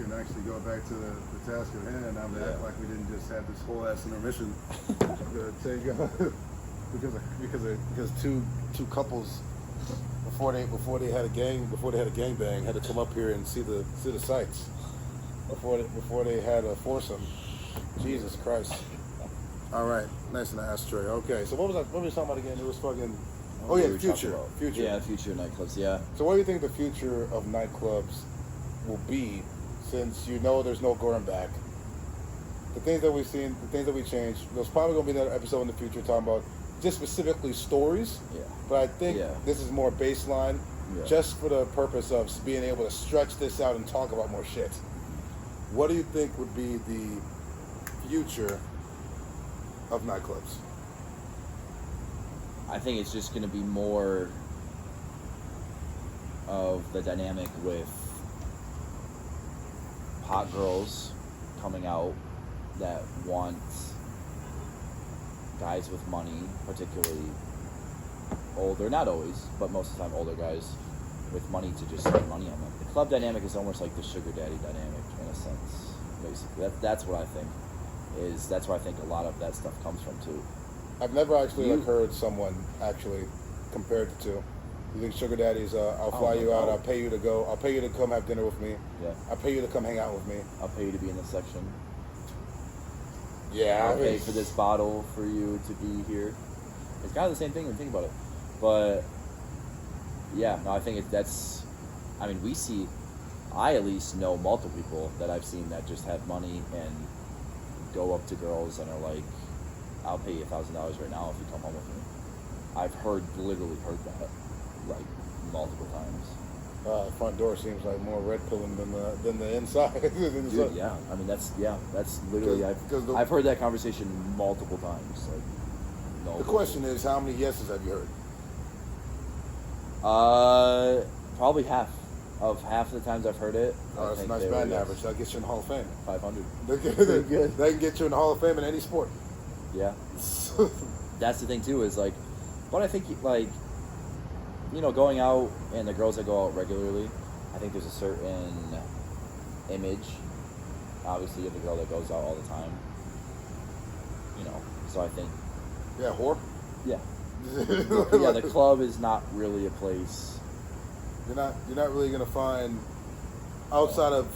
and actually go back to the task at hand. I'm gonna act like we didn't just have this whole ass intermission to take because two couples before they had a gangbang had to come up here and see the sights before they had a foursome. Jesus Christ. All right, nice in the ashtray. Okay, so what was we talking about again? It was fucking. Oh yeah, future. Yeah, future nightclubs. Yeah. So what do you think the future of nightclubs will be, since you know there's no going back? The things that we've seen, the things that we changed. There's probably gonna be another episode in the future talking about just specifically stories. Yeah. But I think this is more baseline, just for the purpose of being able to stretch this out and talk about more shit. What do you think would be the future of nightclubs? I think it's just going to be more of the dynamic with hot girls coming out that want guys with money, particularly older, not always, but most of the time older guys with money to just spend money on them. The club dynamic is almost like the sugar daddy dynamic in a sense, basically. That's what I think. That's where I think a lot of that stuff comes from too. I've never actually heard someone actually compared the two. You think sugar daddies? I'll fly you out. I'll pay you to go. I'll pay you to come have dinner with me. Yeah. I'll pay you to come hang out with me. I'll pay you to be in this section. Yeah. I'll pay for this bottle for you to be here. It's kind of the same thing when you think about it. But yeah, no, I think that's. I mean, I at least know multiple people that I've seen that just have money and go up to girls and are like, I'll pay you $1,000 right now if you come home with me. I've literally heard that, like, multiple times. Front door seems like more red pilling than the inside. Dude, yeah. I mean, that's literally, I've heard that conversation multiple times. Like, the question is, how many yeses have you heard? Probably half. Of half the times I've heard it. That's a nice batting average. That gets you in the Hall of Fame. 500. They can get you in the Hall of Fame in any sport. Yeah. That's the thing too, is like, but I think like, going out and the girls that go out regularly, I think there's a certain image, obviously, of the girl that goes out all the time. So I think. Yeah, whore. Yeah. Yeah, the club is not really a place. You're not really gonna find, outside of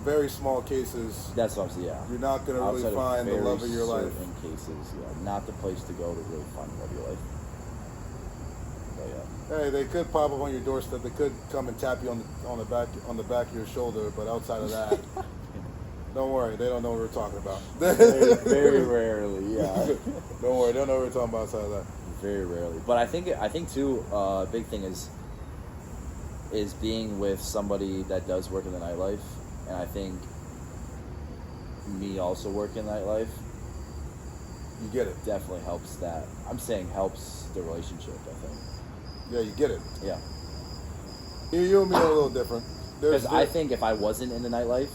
very small cases. That's what I'm saying. Yeah. You're not gonna really find the love of your life. In cases, not the place to go to really find the love of your life. But yeah. Hey, they could pop up on your doorstep. They could come and tap you on the back of your shoulder. But outside of that, don't worry. They don't know what we're talking about. Very, very rarely. Yeah. Don't worry. They don't know what we're talking about outside of that. Very rarely. But I think too, a big thing is being with somebody that does work in the nightlife, and I think me also working in nightlife, you get it, definitely helps that. I'm saying helps the relationship, I think. Yeah, you get it. Yeah. You and me are a little different. Because I think if I wasn't in the nightlife,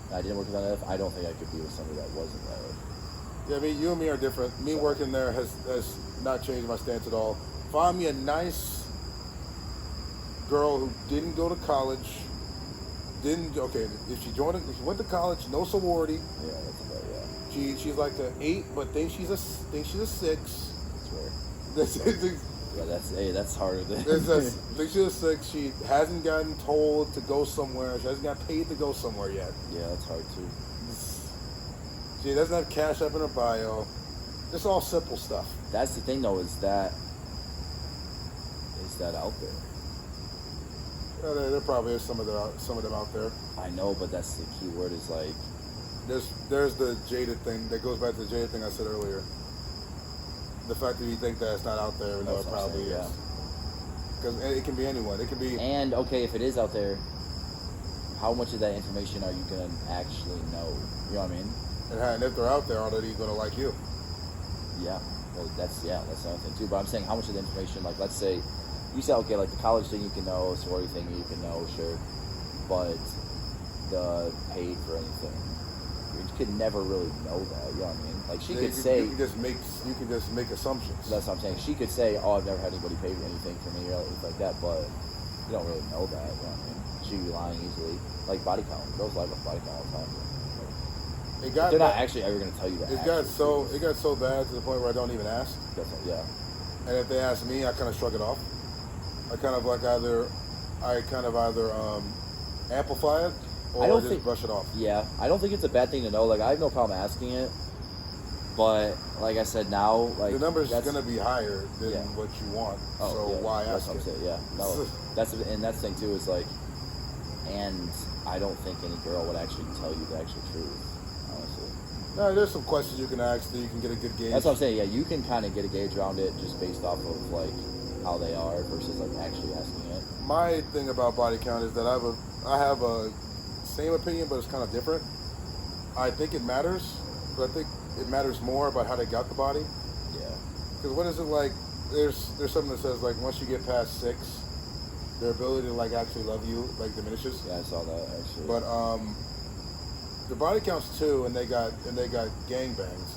and I didn't work in the nightlife, I don't think I could be with somebody that was in the nightlife. Yeah, I mean, you and me are different. Me working there has not changed my stance at all. Find me a nice girl who didn't go to college, if she went to college, no sorority. Yeah, that's about, yeah. She's like an 8, but think she's a 6. That's right. Yeah, that's harder than. Think she's a 6. She hasn't gotten told to go somewhere. She hasn't got paid to go somewhere yet. Yeah, that's hard too. She doesn't have cash up in her bio. It's all simple stuff. That's the thing, though, is that out there. There probably is some of them out there. I know, but that's the key word, is like. There's the jaded thing that goes back to the jaded thing I said earlier. The fact that you think that it's not out there, no, it probably is. Because it can be anyone. It can be. And okay, if it is out there, how much of that information are you gonna actually know? You know what I mean? And if they're out there, are they gonna like you? Yeah. Well, that's another thing too. But I'm saying, how much of the information, like, let's say. You say, okay, like the college thing you can know, sorority thing you can know, sure, but the paid for anything, you could never really know that. You know what I mean? Like you can just make assumptions. That's what I'm saying. She could say, oh, I've never had anybody pay anything for me or anything like that, but you don't really know that. You know what I mean? actually be lying easily. Like body count. Girls lie about body count all the time. It got They're not bad. actually ever going to tell you that. It got so bad to the point where I don't even ask. Yeah. And if they ask me, I kind of shrug it off. I kind of either amplify it or just brush it off. Yeah, I don't think it's a bad thing to know. Like, I have no problem asking it, but like I said, now like the number's going to be higher than what you want. Oh, so yeah, why that's ask what it? I'm saying. Yeah, no, that's the thing too. Is like, and I don't think any girl would actually tell you the actual truth. Honestly, no, there's some questions you can ask that you can get a good gauge. that's what I'm saying. Yeah, you can kind of get a gauge around it just based off of like how they are versus like actually asking it. My thing about body count is that I have a same opinion, but it's kind of different. I think it matters, but I think it matters more about how they got the body. Yeah. Because what is it like? There's something that says like once you get past 6, their ability to like actually love you like diminishes. Yeah, I saw that actually. But the body count's 2, and they got gangbangs.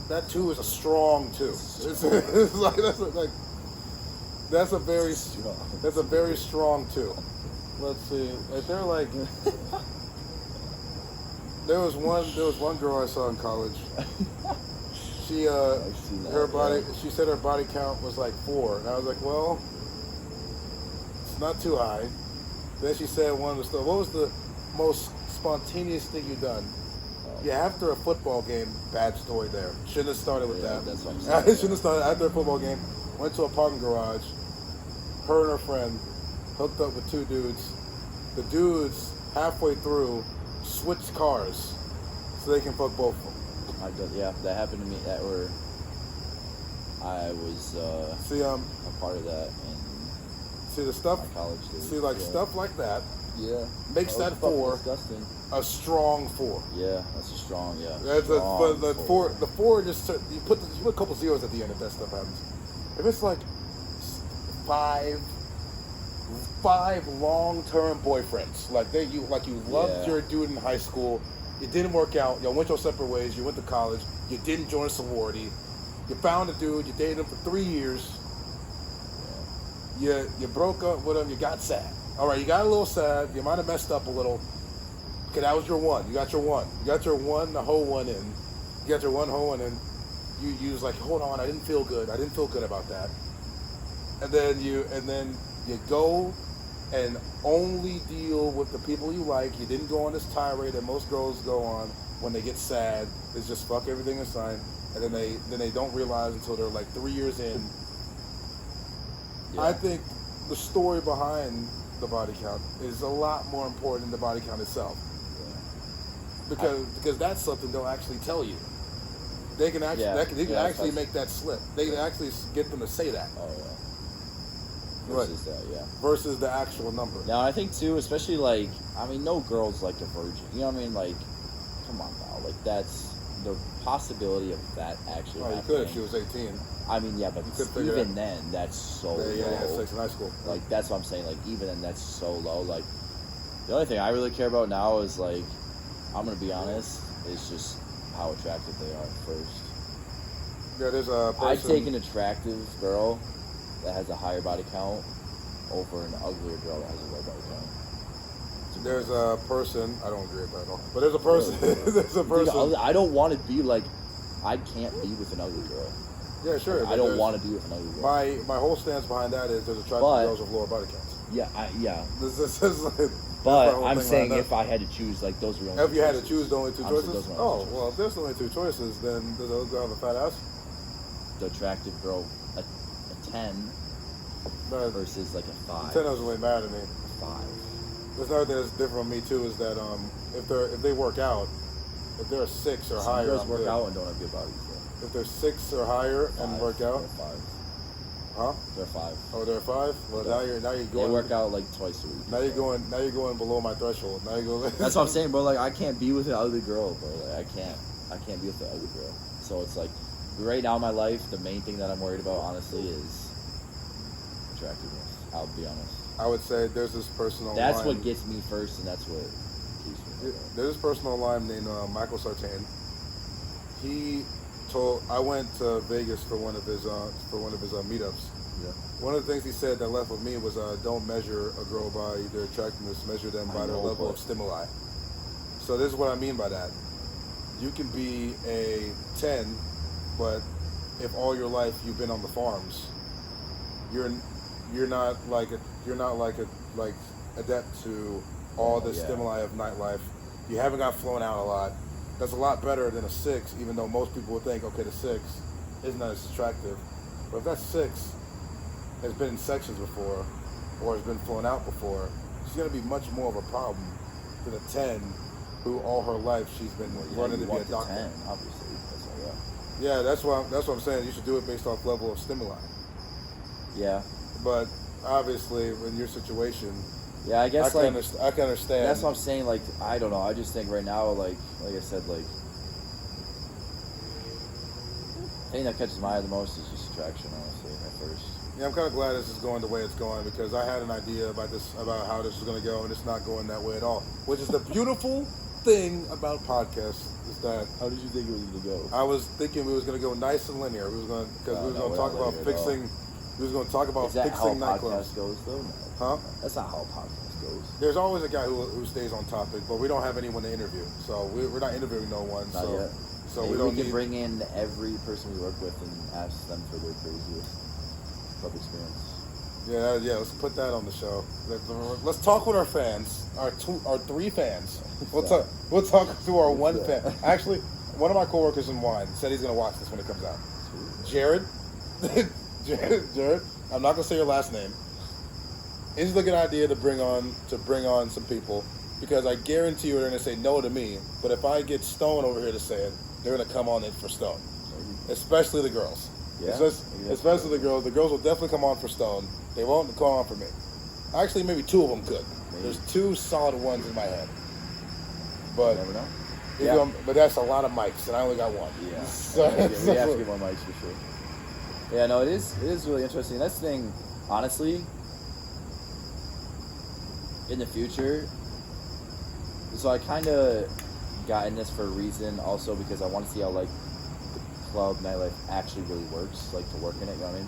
That 2 is a strong 2. It's like that's a very strong 2. Let's see. If they're like, there was one girl I saw in college. She she said her body count was like 4, and I was like, well, it's not too high. Then she said one of the stuff. What was the most spontaneous thing you've done? Yeah, after a football game. Bad story there. Shouldn't have started with that. That's what I'm saying. Shouldn't have started after a football game. Went to a parking garage. Her and her friend hooked up with 2 dudes. The dudes halfway through switched cars so they can fuck both of them. Yeah, that happened to me. I was a part of that in See the stuff. my college days. See stuff like that Yeah. makes that 4 disgusting. a strong 4. Yeah, that's a strong. Yeah. That's strong but the 4 just you put a couple zeros at the end if that stuff happens. If it's like 5 long-term boyfriends, like you loved your dude in high school, it didn't work out. Y'all went your separate ways. You went to college. You didn't join a sorority. You found a dude. You dated him for 3 years. You broke up with him. You got sad. All right, you got a little sad. You might have messed up a little. Okay, that was your one. You got your one. You got your one whole one in. You got your one whole one in. You was like, hold on, I didn't feel good. I didn't feel good about that. And then you go and only deal with the people you like. You didn't go on this tirade that most girls go on when they get sad. It's just fuck everything aside, and then they don't realize until they're like 3 years in. Yeah. I think the story behind the body count is a lot more important than the body count itself. Yeah. Because that's something they'll actually tell you. They can actually make that slip. They can actually get them to say that. Oh yeah. Versus versus the actual number. Now I think too, especially like, I mean, no girl's like a virgin. You know what I mean? Like, come on now. Like that's the possibility of that actually happening. You could if she was 18. I mean, yeah, but even then, that's so low. Yeah, sex in high school. Like that's what I'm saying. Like even then, that's so low. Like the only thing I really care about now is like, I'm gonna be honest, is just how attractive they are first. Yeah, there's a person. I'd take an attractive girl that has a higher body count over an uglier girl that has a low body count. There's a person, I don't agree with that at all, but there's a person, there's a person. Dude, I don't want to be like, I can't be with an ugly girl. Yeah, sure. I don't want to be with an ugly girl. My whole stance behind that is there's attractive girls with lower body counts. Yeah, This is like, but I'm saying if I had to choose, like those are the only If you had to choose the only 2 choices? Well, if there's the only 2 choices, then those girls have a fat ass? The attractive girl, a 10 versus like a 5. 10 doesn't really matter to me. 5. There's another thing that's different from me too is that if they work out, if they're 6 or higher, girls work out and don't have good bodies. So. If they're 6 or higher and work out, they're 5. Huh? They're 5. Oh, they're 5. Well, now you're going. They work out like twice a week. Now you're going below my threshold. Now you go. That's what I'm saying, bro. Like I can't be with an ugly girl, bro. Like I can't be with an ugly girl. So it's like, right now in my life, the main thing that I'm worried about, honestly, is attractiveness. I'll be honest. I would say there's this person online. That's what gets me first, and that's what keeps me. There's this person online named Michael Sartain. I went to Vegas for one of his meetups, Yeah. One of the things he said that left with me was don't measure a girl by their attractiveness, measure them by their level of stimuli. So this is what I mean by that. You can be a 10, but if all your life you've been on the farms, you're not like adept to all the stimuli of nightlife. You haven't got flown out a lot. That's a lot better than a 6, even though most people would think, okay, the 6 isn't as attractive. But if that 6 has been in sections before or has been flown out before, she's going to be much more of a problem than a 10 who all her life she's been running to be a doctor. 10, obviously. Yeah, that's what I'm saying. You should do it based off level of stimuli. Yeah. But obviously, in your situation, yeah, I guess I can understand. That's what I'm saying. Like, I don't know. I just think right now, like I said, like, the thing that catches my eye the most is just attraction. Honestly, at first. Yeah, I'm kind of glad this is going the way it's going because I had an idea about how this was going to go, and it's not going that way at all. Which is the beautiful thing about podcasts is that. How did you think it was going to go? I was thinking we was going to go nice and linear. We was going to talk about fixing. We was going to talk about fixing nightclubs. Is that how a podcast goes, though? No. Huh? That's not how a podcast goes. There's always a guy who stays on topic, but we don't have anyone to interview, so we're not interviewing no one. Not yet. So maybe we don't can bring in every person we work with and ask them for their craziest club experience. Yeah. Let's put that on the show. Let's talk with our fans, our 3 fans. We'll talk to our 1 fan. Actually, one of my coworkers in wine said he's gonna watch this when it comes out. Jared. Jared. I'm not gonna say your last name. It's a good idea to bring on some people because I guarantee you they're gonna say no to me. But if I get Stone over here to say it, they're gonna come on it for Stone, especially the girls. Yeah, especially the girls. The girls will definitely come on for Stone. They won't come on for me. Actually, maybe 2 of them could. Maybe. There's 2 solid ones in my head. But you never know. But that's a lot of mics, and I only got 1. Yeah. So, we have to get more mics for sure. Yeah, no, it is really interesting. That's the thing, honestly. In the future, so I kind of got in this for a reason also because I want to see how like the club nightlife actually really works, like to work in it, you know what I mean?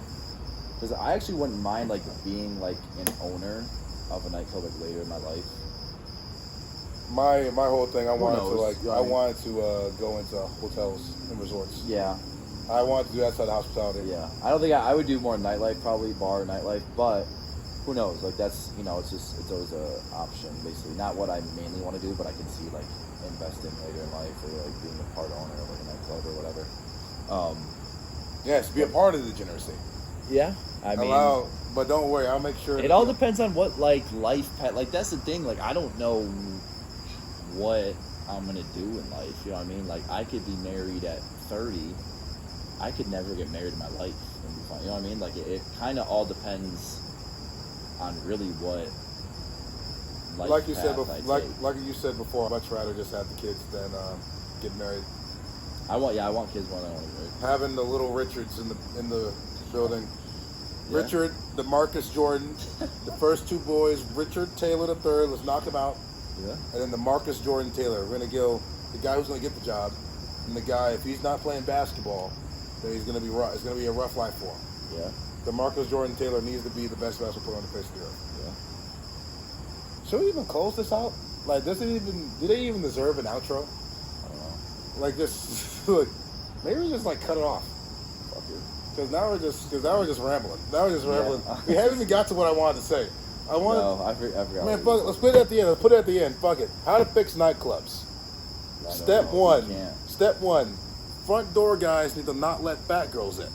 Because I actually wouldn't mind like being like an owner of a nightclub like later in my life. My whole thing, I wanted to go into hotels and resorts. Yeah. I wanted to do outside hospitality. Yeah. I don't think I would do more nightlife, probably bar nightlife, but who knows? Like that's it's always a option basically. Not what I mainly want to do, but I can see like investing later in life or like being a part owner of like a nightclub or whatever. Yes, be a part of the degeneracy. Yeah, I mean, but don't worry, I'll make sure. It all depends on what like life like that's the thing. Like I don't know what I'm gonna do in life. You know what I mean? Like I could be married at 30. I could never get married in my life and be fine. You know what I mean? Like it kind of all depends on really what life like you said before, I'd much rather just have the kids than get married. I want kids more than I want to get married. Having the little Richards in the building. Yeah. Richard, the Marcus Jordan, the first 2 boys, Richard Taylor the third, let's knock him out. Yeah. And then the Marcus Jordan Taylor. We're gonna go the guy who's gonna get the job, and the guy if he's not playing basketball, then he's gonna be rough. It's gonna be a rough life for him. Yeah. The Marcus Jordan Taylor needs to be the best basketball player on the face of the earth. Yeah. Should we even close this out? Like, do they even deserve an outro? I don't know. Like this, look, maybe we just like cut it off. Fuck it. Because now we're just rambling. Yeah. We haven't even got to what I wanted to say. I forgot. Man, fuck it. Let's put it at the end. Let's put it at the end. Fuck it. How to fix nightclubs. Step 1. Step 1. Front door guys need to not let fat girls in.